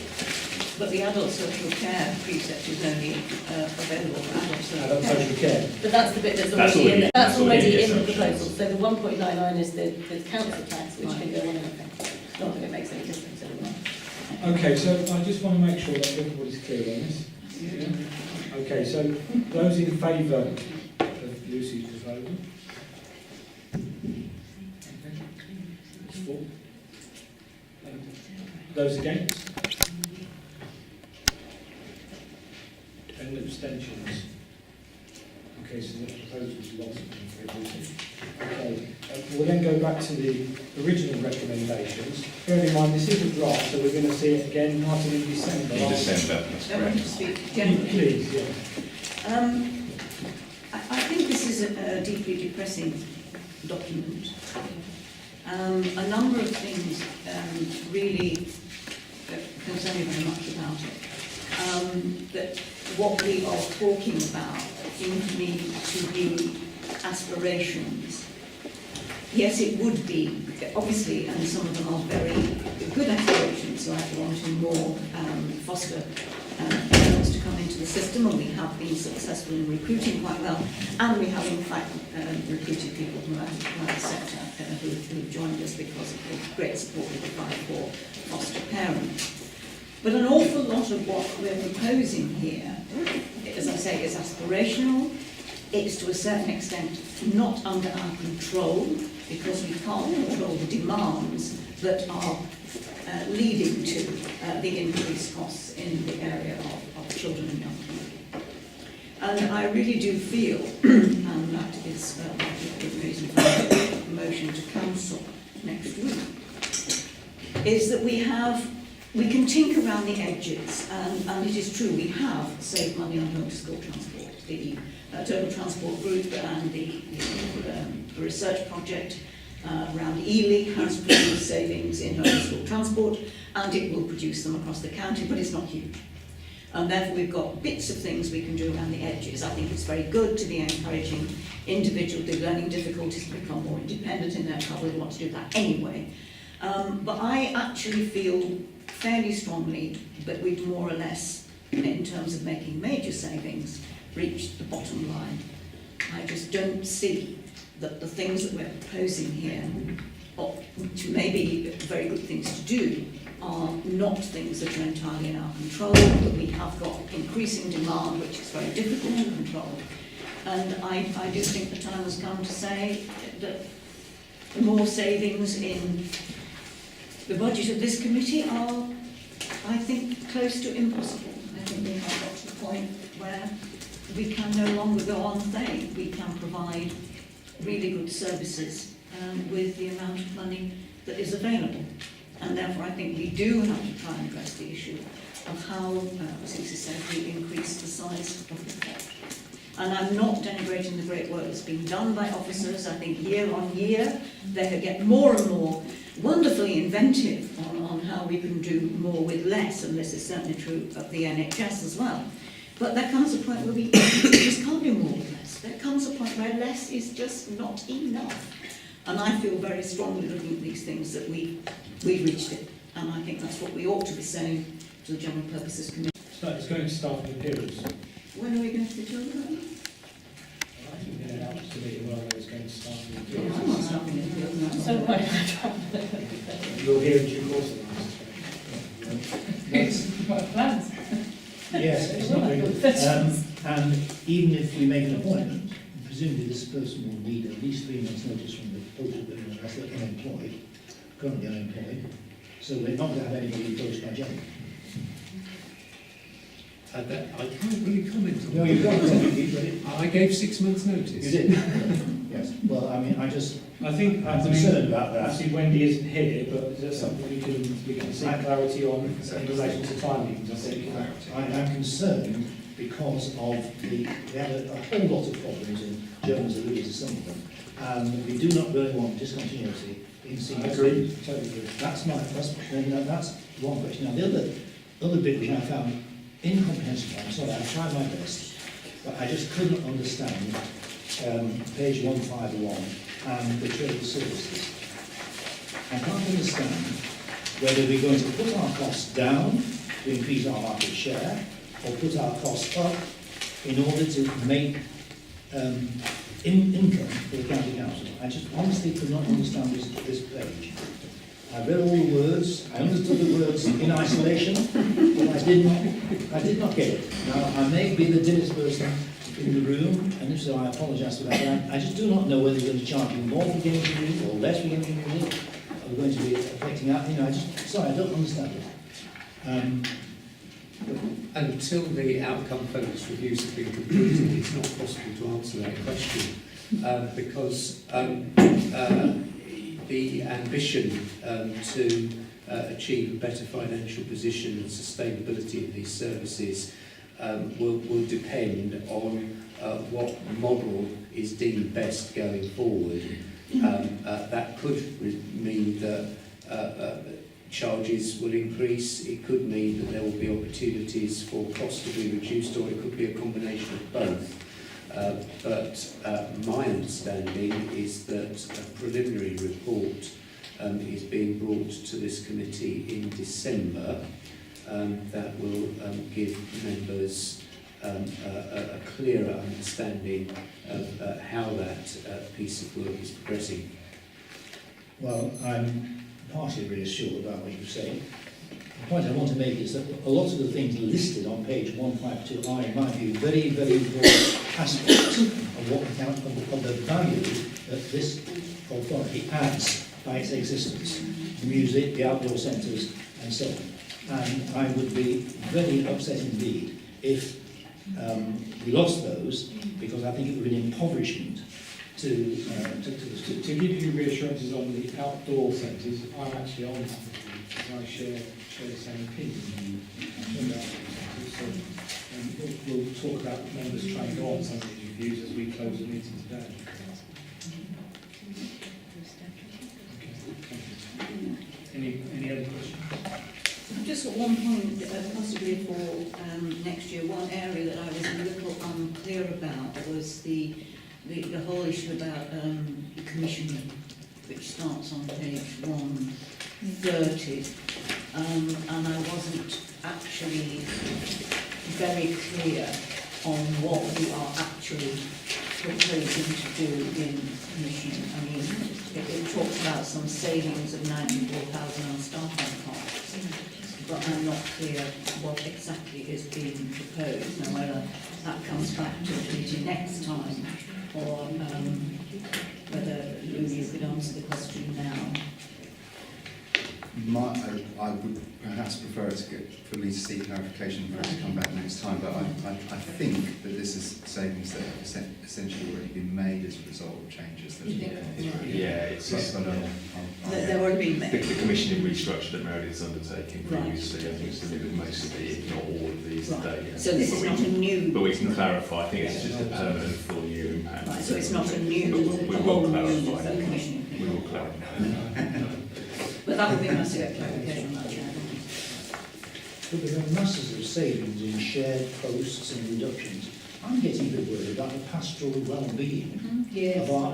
But the adult social care precept is only available for adult Adult social care. social care. But that's the bit that's That's already in already- there. That's that's already already in in the the proposal. So the 1.99 is the council tax, which can go on anything. Not that it makes any difference anymore. Okay, so I just want to make sure that everybody's clear on this. Yeah. Okay, so those in favour of Lucy's proposal? That's 4. Those against? And abstentions? Okay, so the proposal's lost in favour. Okay, we'll then go back to the original recommendations. Bear in mind, this is a draft, so we're going to see it again, Martin, in December. In December, that's Don't want correct. to speak generally. Please, yeah. I think this is a deeply depressing document. A number of things really concern me very much about it. That what we are talking about seem to me to be aspirations. Yes, it would be, obviously, and some of them are very good aspirations, like wanting more foster parents to come into the system, and we have been successful in recruiting quite well, and we have in fact recruited people from the private sector who have joined us because of the great support we provide for foster parents. But an awful lot of what we're proposing here, as I say, is aspirational. It's to a certain extent not under our control, because we can't control the demands that are leading to the increased costs in the area of children and young people. And I really do feel, and that is a good reason for the motion to council next week, is that we can tinker around the edges, and it is true, we have saved money on home to school transport. The Total Transport Group and the research project around Ely has produced savings in home to school transport, and it will produce them across the county, but it's not huge. And therefore we've got bits of things we can do around the edges. I think it's very good to be encouraging individuals with learning difficulties to become more independent in their travel. We want to do that anyway. But I actually feel fairly strongly that we've more or less, in terms of making major savings, reached the bottom line. I just don't see that the things that we're proposing here, which may be very good things to do, are not things that are entirely in our control, but we have got increasing demand, which is very difficult to control. And I do think the time has come to say that more savings in the budget of this committee are, I think, close to impossible. I think we have got to the point where we can no longer go on saying we can provide really good services with the amount of money that is available. And therefore I think we do have to try and address the issue of how, as Lisa said, we increase the size of the pot. And I'm not denigrating the great work that's been done by officers. I think year on year they get more and more wonderfully inventive on how we can do more with less, and this is certainly true of the NHS as well. But there comes a point where we just can't do more with less. There comes a point where less is just not enough. And I feel very strongly looking at these things that we've reached it. And I think that's what we ought to be saying to the General Purposes Committee. So it's going to start with appeals. When are we going to be told about that? I think they're announced to me well it's going to start with I'm appeals. not stopping it. So You'll hear in due course of What plans? Yes, it's not very good. And even if we make an appointment, presumably this person will need at least 3 months' notice from the postal building unless they're unemployed, currently unemployed. So we're not going to have anybody approached by January. I can't really comment on No, that. you've got to. I gave 6 months' notice. You did? Yes. Well, I mean, I think I'm concerned about that. Obviously Wendy isn't here, but is there something we can seek clarity on in relation to timings? I think. I'm concerned because of we have a whole lot of problems, and Jones alluded to some of them, and we do not really want discontinuity in senior. I agree, totally agree. That's one question. Now, the other bit which I found incomprehensible, I'm sorry, I've tried my best, but I just couldn't understand page 151 and the trade services. I can't understand whether we're going to put our costs down to increase our market share, or put our costs up in order to make income for the county council. I just honestly could not understand this page. I read all the words, I understood the words in isolation, but I did not get it. Now, I may be the dimmest person in the room, and if so, I apologise for that. I just do not know whether you're going to charge you more for games and music or less for games and music, or going to be affecting that. Sorry, I don't understand it. Until the outcome focus reviews have been completed, it's not possible to answer that question because the ambition to achieve a better financial position and sustainability of these services will depend on what model is deemed best going forward. That could mean that charges will increase, it could mean that there will be opportunities for costs to be reduced, or it could be a combination of both. But my understanding is that a preliminary report is being brought to this committee in December that will give members a clearer understanding of how that piece of work is progressing. Well, I'm partially reassured about what you say. The point I want to make is that a lot of the things listed on page 152 are, in my view, very, very broad aspects of what of the value that this authority adds by its existence. The music, the outdoor centres, and so on. And I would be very upset indeed if we lost those, because I think it would be an impoverishment to give you reassurances on the outdoor centres. I'm actually on that because I share the same opinion. We'll talk about members trying to go on some of these reviews as we close the meeting today. Okay. Any other questions? I've just got one point, possibly for next year. One area that I was a little unclear about was the whole issue about commissioning, which starts on page 130, and I wasn't actually very clear on what we are actually proposing to do in commissioning. I mean, it talks about some savings of 94,000 on startup costs, but I'm not clear what exactly is being proposed. Now, whether that comes back to the committee next time, or whether Louise could answer the question now. I would perhaps prefer for me to see clarification for it to come back next time, but I think that this is savings that have essentially already been made as a result of changes that They've already been made. The commissioning restructure that Meredith is undertaking previously, I think, has delivered most of it, if not all of these today. So this is not a new... But we can clarify, I think it's just a permanent full year impact. Right, so it's not a new... We will clarify. Commissioning. We will clarify. But that would be nice to get clarification on that, yeah. But there are masses of savings in shared posts and reductions. I'm getting a bit worried about the pastoral well-being of our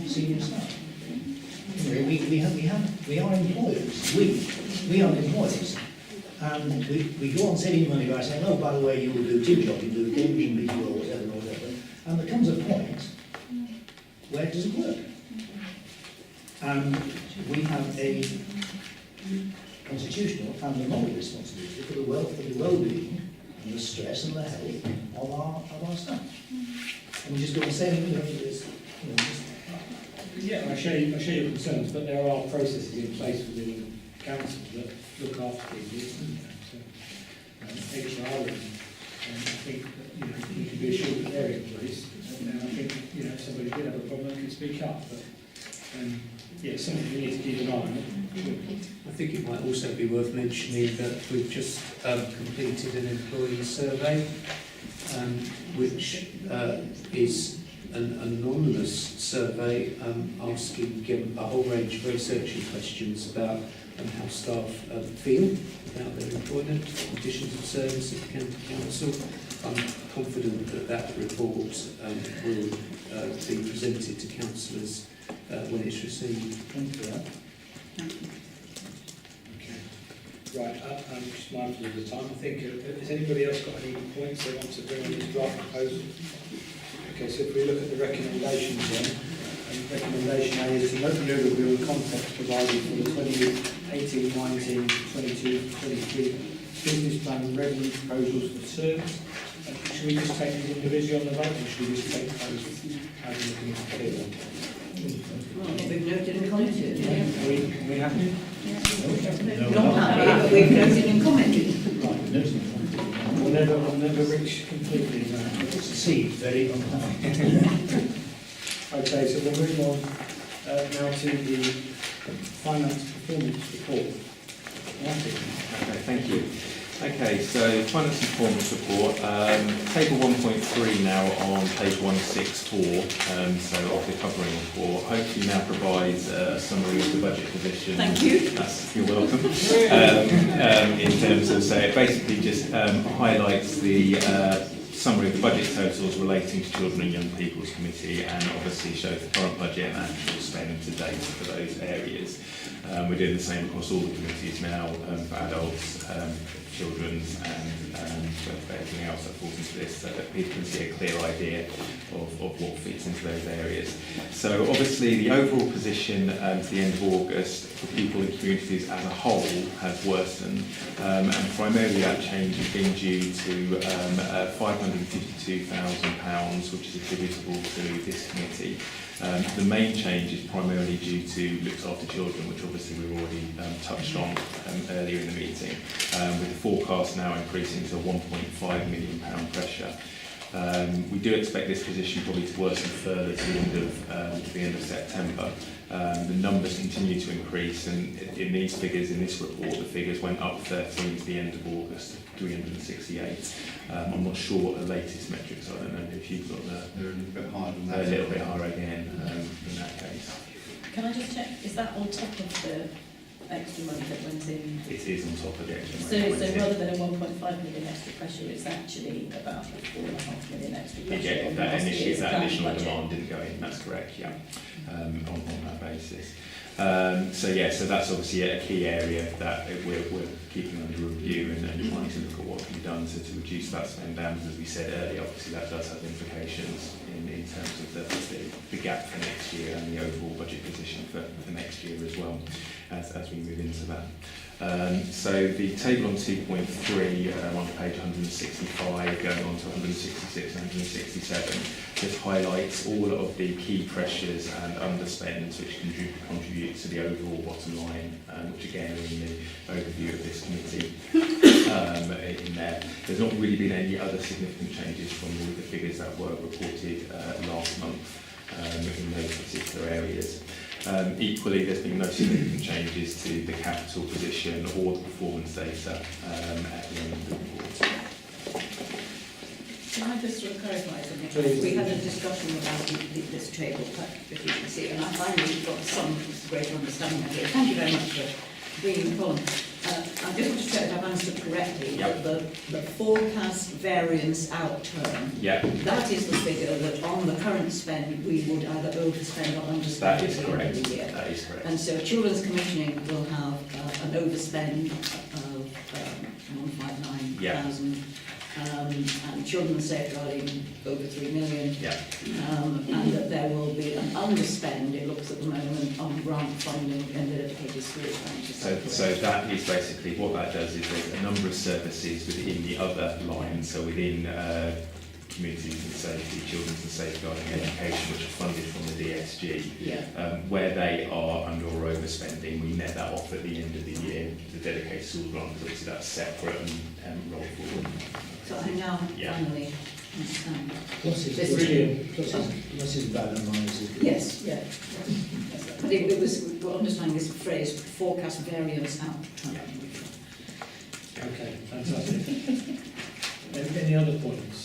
senior staff. You know, we are employers. We are employers. And we go on saving money by saying, oh, by the way, you will do team job, you do Cambridgeshire people or whatever. And there comes a point where it doesn't work. And we have a constitutional and a moral responsibility for the well-being and the stress and the health of our staff. And we just go and say, I share your concerns, but there are processes in place within the council that look after these, so HR, and I think that, you can be assured that they're in place. And I think if somebody did have a problem, they could speak up. But it's something we need to keep an eye on. I think it might also be worth mentioning that we've just completed an employee survey, which is an anonymous survey asking a whole range of very searching questions about how staff feel about their employment, conditions of service at the county council. I'm confident that that report will be presented to councillors when it's received. Thank you for that. Okay. Right, I'm just mindful of the time. I think, has anybody else got any points they want to bring on this draft proposal? Okay, so if we look at the recommendations then, recommendation A is to note the overview of context provided for the 2018-19, 22-23 business plan and revenue proposals for terms. Should we just take them individually on the vote, or should we just take those as a committee together? Well, I think we've noted and commented. Yeah. Are we happy? Not happy, but we've noted and commented. Right, We'll never reach completely. it's a seed, very unhappy. Okay, so we'll move on now to the finance performance report. Okay, thank you. Okay, so finance and performance report, table 1.3 now on page 164, so of the covering report, hopefully now provides a summary of the budget position. Thank you. You're welcome. In terms of, so it basically just highlights the summary of the budget totals relating to Children and Young People's Committee, and obviously shows the current budget and actual spend to date for those areas. We're doing the same across all the committees now, for adults, children's, and for everything else that falls into this, so that people can see a clear idea of what fits into those areas. So obviously the overall position to the end of August for people in communities as a whole has worsened, and primarily that change has been due to £552,000, which is attributable to this committee. The main change is primarily due to looks after children, which obviously we've already touched on earlier in the meeting, with the forecast now increasing to a £1.5 million pressure. We do expect this position probably to worsen further to the end of September. The numbers continue to increase, and in these figures, in this report, the figures went up 13 to the end of August, 368. I'm not sure what the latest metrics are. I don't know if you've got the... They're a little bit higher than that. A little bit higher again in that case. Can I just check, is that on top of the extra money that went in? It is on top of the extra So, money. that so went in. rather than a 1.5 million extra pressure, it's actually about a 4.5 million extra pressure. Yeah, on that last year's additional planned budget. demand didn't go in, that's correct, yeah, on that basis. So that's obviously a key area that we're keeping under review and trying to look at what can be done to reduce that spend down, because as we said earlier, obviously that does have implications in terms of the gap for next year and the overall budget position for next year as well, as we move into that. So the table on 2.3 on page 165 going on to 166 and 167 just highlights all of the key pressures and underspends which contribute to the overall bottom line, which again are in the overview of this committee in there. There's not really been any other significant changes from all the figures that were reported last month in those particular areas. Equally, there's been no significant changes to the capital position or the performance data at the end of the report. Can I just sort of clarify something? Please. We had a discussion about this table, if you can see, and I finally got some greater understanding of it. Thank you very much for bringing the column. I just want to check that I've answered correctly. Yep. The forecast variance outturn, Yeah, that is the figure that on the current spend we would either overspend or underspend that at is the correct. end of the year. That is correct. And so children's commissioning will have an overspend of 159,000. And children's safeguarding over 3 million. Yeah. And that there will be an underspend, it looks at the moment, on grant funding and the dedicated schools grant. So that is basically what that does is there's a number of services within the other lines, so within communities and safety, children's and safeguarding education, which are funded from the DSG, where they are under or overspending, we net that off at the end of the year. The dedicated school grant, obviously that's separate and roll forward. So I now finally understand. Pluses and minuses. Yes, yeah. But it was, we're understanding this phrase, forecast variance outturn. Okay, fantastic. Any other points?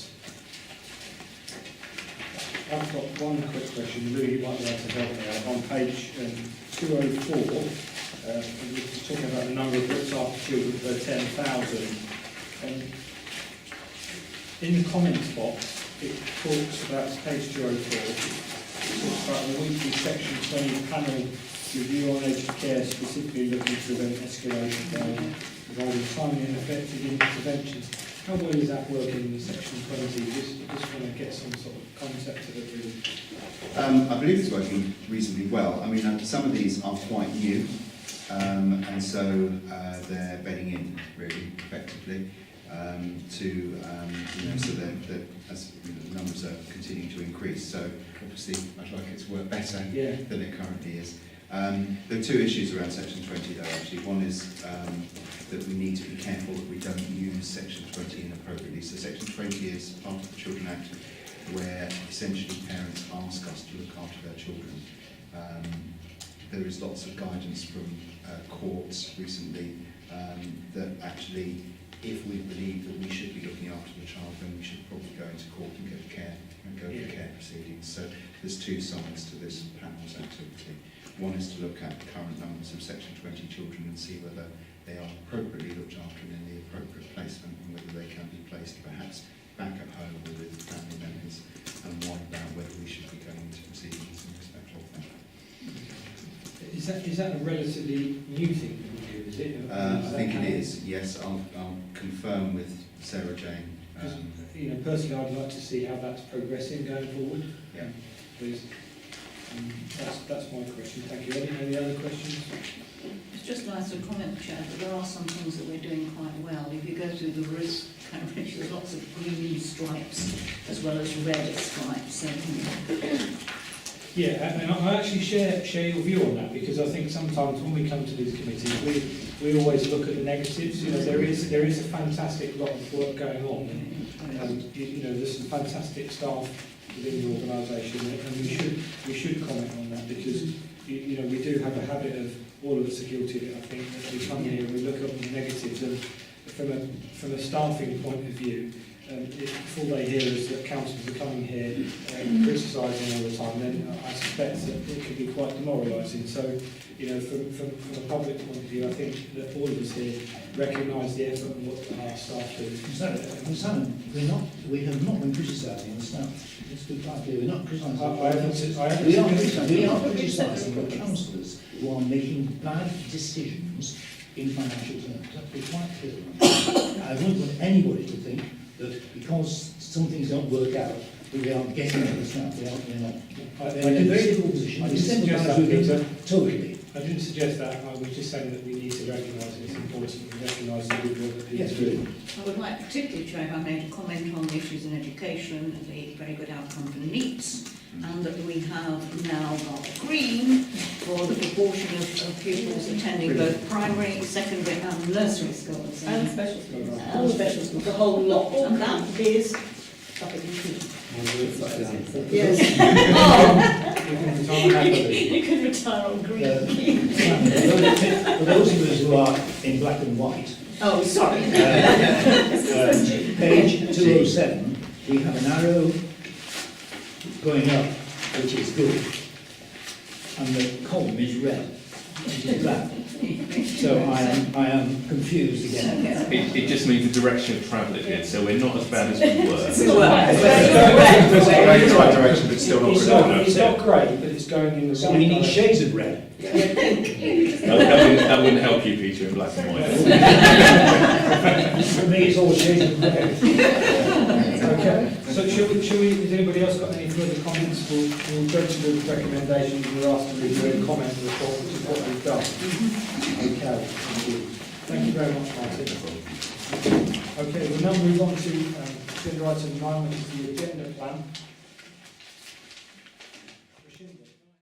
I've got one quick question, Lou, you might be able to help me out. On page 204, we're talking about the number of looked after children per 10,000. In the comments box, it talks about page 204. It talks about the weekly section 20 panel review on aged care, specifically looking to prevent escalation by providing timely and effective interventions. How well is that working in section 20? Just want to get some sort of concept of it really. I believe it's working reasonably well. I mean, some of these are quite new, and so they're bedding in really effectively so that as the numbers are continuing to increase. So obviously, I'd like it to work better than it currently is. There are two issues around Section 20 though, actually. One is that we need to be careful that we don't use Section 20 inappropriately. So Section 20 is part of the Children Act where essentially parents ask us to look after their children. There is lots of guidance from courts recently that actually, if we believe that we should be looking after the child, then we should probably go into court and go for care proceedings. So there's two sides to this panel's activity. One is to look at the current numbers of Section 20 children and see whether they are appropriately looked after and in the appropriate placement, and whether they can be placed perhaps back at home or with family members, and one about whether we should be going into proceedings in respect of that. Is that a relatively new thing that we do, is it? I think it is, yes. I'll confirm with Sarah Jane. Personally, I'd like to see how that's progressing going forward. Yeah. Please. That's my question. Thank you. Any other questions? It's just nice to comment, Chair, that there are some things that we're doing quite well. If you go through the risk coverage, there's lots of green stripes as well as red stripes. So, yeah, and I actually share your view on that, because I think sometimes when we come to these committees, we always look at the negatives. There is a fantastic lot of work going on, and there's some fantastic staff within the organisation, and we should comment on that, because we do have a habit of, all of us are guilty of it, I think, that we come here and we look at the negatives, and from a staffing point of view, if all they hear is that councillors are coming here criticising all the time, then I suspect that it could be quite demoralising. So, from a public point of view, I think that all of us here recognise the effort and what our staff do. Simon, we have not been criticising the staff. Let's be quite clear, we're not criticising. We are criticising the councillors who are making bad decisions in financial terms. Let's be quite clear. I wouldn't want anybody to think that because some things don't work out, that we aren't getting at the staff. We're not. They're in a very difficult position. I didn't suggest that. I was just saying that we need to recognise it. It's important to recognise the good work that people do. I would like particularly, Chair, if I may, to comment on the issues in education, the very good outcome for NEETs, and that we have now got green for the proportion of pupils attending both primary, secondary and nursery schools. And special schools. And special schools, the whole lot. And that is yes. You can retire on green. For those of us who are in black and white, oh, sorry. Page 207, we have an arrow going up, which is good, and the column is red, which is bad. So I am confused again. It just means the direction of travel it did, so we're not as bad as we were. It's going in the right direction, but still not good. It's not great, but it's going in the right direction. We need shades of red. That wouldn't help you, Peter, in black and white. For me, it's all shades of red. Okay, so shall we, has anybody else got any further comments? We'll go to the recommendations and we'll ask them to review and comment on the report, which is what we've done. Okay, thank you. Thank you very much, Martin. Okay, we'll now move on to agenda item 9, which is the agenda plan.